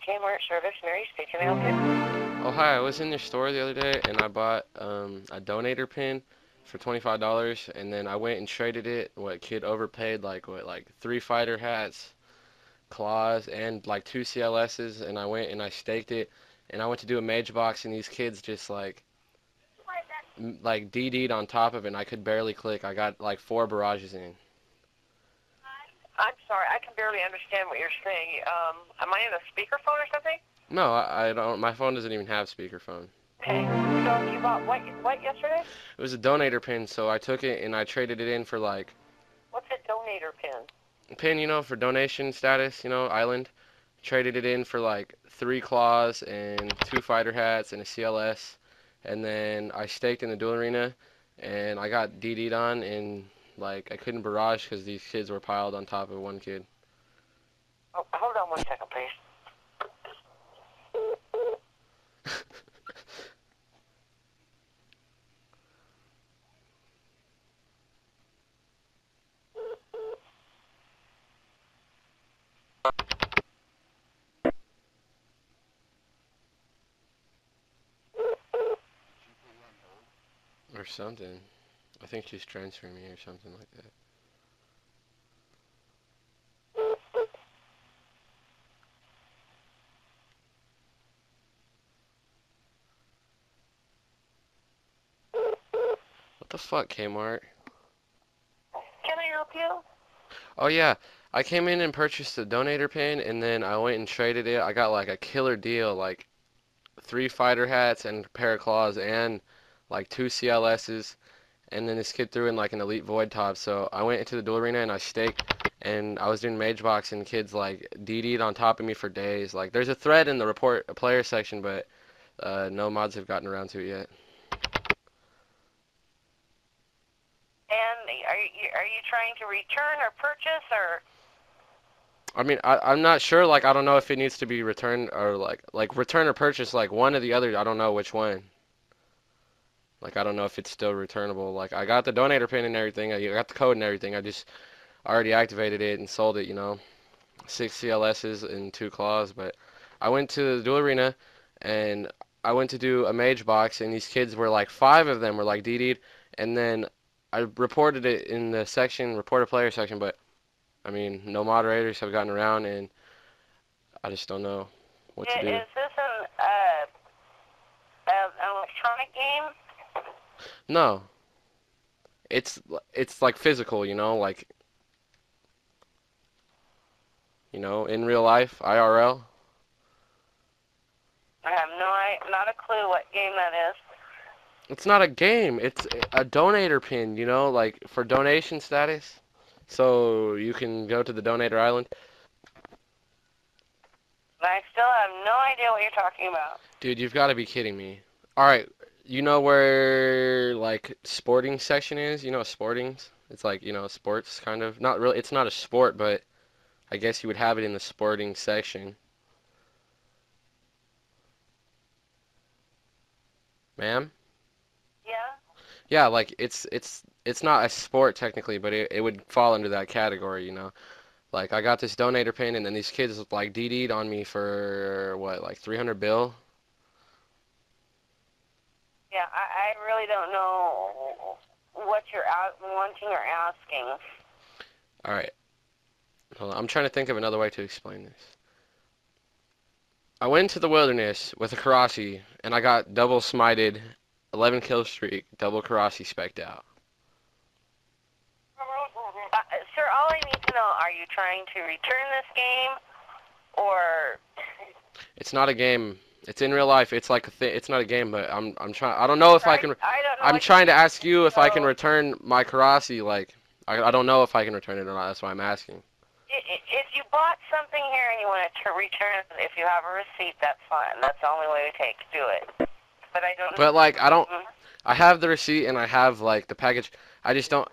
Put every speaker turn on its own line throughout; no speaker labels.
Kmart service, Mary speaking. Can I help you?
Oh, hi. I was in your store the other day and I bought a donator pin for $25 and then I went and traded it. What kid overpaid like three fighter hats, claws, and like two CLSs, and I went and I staked it and I went to do a mage box and these kids just like DD'd on top of it and I could barely click. I got like four barrages in.
I'm sorry, I can barely understand what you're saying. Am I in a speakerphone or something?
No, I don't. My phone doesn't even have speakerphone.
Okay. So you bought what yesterday?
It was a donator pin, so I took it and I traded it in for like
What's a donator pin?
pin, for donation status, island. Traded it in for like three claws and two fighter hats and a CLS. And then I staked in the duel arena and I got DD'd on and like I couldn't barrage because these kids were piled on top of one kid.
Oh, hold on one second, please.
Or something. I think she's transferring me or something like that. What the fuck, Kmart?
Can I help you?
Oh yeah, I came in and purchased a donator pin and then I went and traded it. I got like a killer deal, like three fighter hats and a pair of claws and like two CLSs, and then this kid threw in like an elite void top. So I went into the duel arena and I staked and I was doing mage box and kids like DD'd on top of me for days. Like there's a thread in the report a player section, but no mods have gotten around to it yet.
And are you trying to return or purchase or?
I mean, I'm not sure. Like, I don't know if it needs to be returned or like return or purchase. Like one or the other. I don't know which one. Like, I don't know if it's still returnable. Like, I got the donator pin and everything. I got the code and everything. I just already activated it and sold it. Six CLSs and two claws. But I went to the duel arena and I went to do a mage box and these kids were like five of them were like DD'd, and then I reported it in the section, report a player section, but I mean, no moderators have gotten around, and I just don't know what to do.
Is this an electronic game?
No, it's like physical, in real life, IRL.
I have not a clue what game that is.
It's not a game. It's a donator pin, like for donation status. So you can go to the donator island.
I still have no idea what you're talking about.
Dude, you've got to be kidding me. All right, you know where like sporting section is? You know sportings? It's like, sports kind of. Not really, it's not a sport, but I guess you would have it in the sporting section. Ma'am?
Yeah?
Yeah, like it's not a sport technically, but it would fall under that category. Like I got this donator pin and then these kids like DD'd on me for what, like 300 bill?
Yeah, I really don't know what you're out wanting or asking.
All right. Hold on. I'm trying to think of another way to explain this. I went to the wilderness with a Korasi and I got double smited, 11 kill streak, double Korasi spec'd out.
Sir, all I need to know, are you trying to return this game or?
It's not a game. It's in real life. It's like a thing. It's not a game, but I'm trying. I don't know if I can.
I don't know
I'm
what
trying to
you
ask you if I can
so
return my Karasi. Like I don't know if I can return it or not. That's why I'm asking.
if you bought something here and you want to return it, if you have a receipt, that's fine. That's the only way to do it. But I don't.
But like I don't. I have the receipt and I have like the package. I just don't.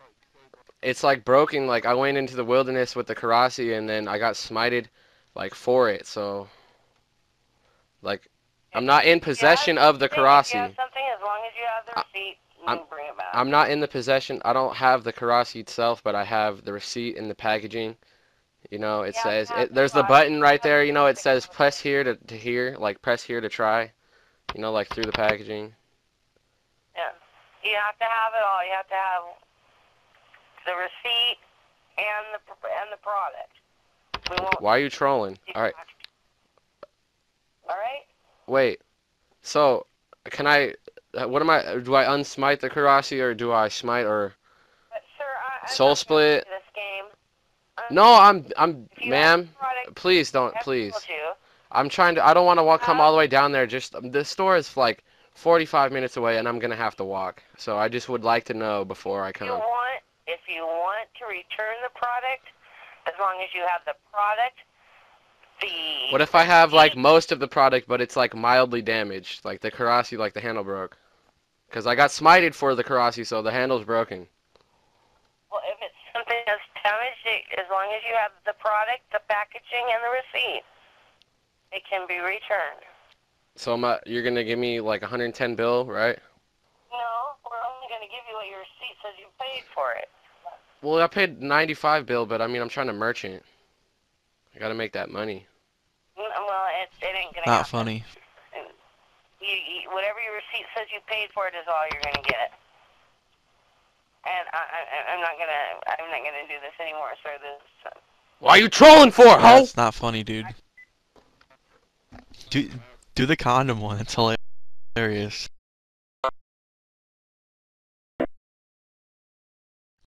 It's like broken. Like I went into the wilderness with the Karasi and then I got smited, like for it. So like I'm not in possession of the
If you have
Karasi.
something, as long as you have the receipt, you
I'm
can bring it back.
I'm not in the possession. I don't have the Korasi itself, but I have the receipt and the packaging. You know, it
You have
says
to have the
there's the
product.
button right there. You know, it says press here to here, like press here to try. You know, like through the packaging.
Yeah. You have to have it all. You have to have the receipt and the product. We won't.
Why are you trolling? All right.
All right.
Wait. So, can I? What am I? Do I unsmite the Korasi or do I smite or
But sir, I'm
soul
not gonna play
split?
this game.
No,
If you have
ma'am.
the product,
Please don't,
I have told
please.
you.
I'm trying to. I don't want to walk. Come
Have
all the way down there. Just the store is like 45 minutes away, and I'm gonna have to walk. So I just would like to know before I come.
If you want to return the product, as long as you have the product, the
What if I have like most of the product, but it's like mildly damaged, like the Korasi, like the handle broke? Cause I got smited for the Korasi, so the handle's broken.
well, if it's something that's damaged, as long as you have the product, the packaging, and the receipt, it can be returned.
So you're gonna give me like 110 bill, right?
No, we're only going to give you what your receipt says you paid for it.
Well, I paid 95 bill, but I mean I'm trying to merchant. I gotta make that money.
Well, it ain't going to
Not
happen.
funny.
Whatever your receipt says you paid for it is all you're going to get. And I'm not gonna do this anymore, sir.
Why are you trolling for, ho?
That's not funny, dude. Do the condom one. It's hilarious.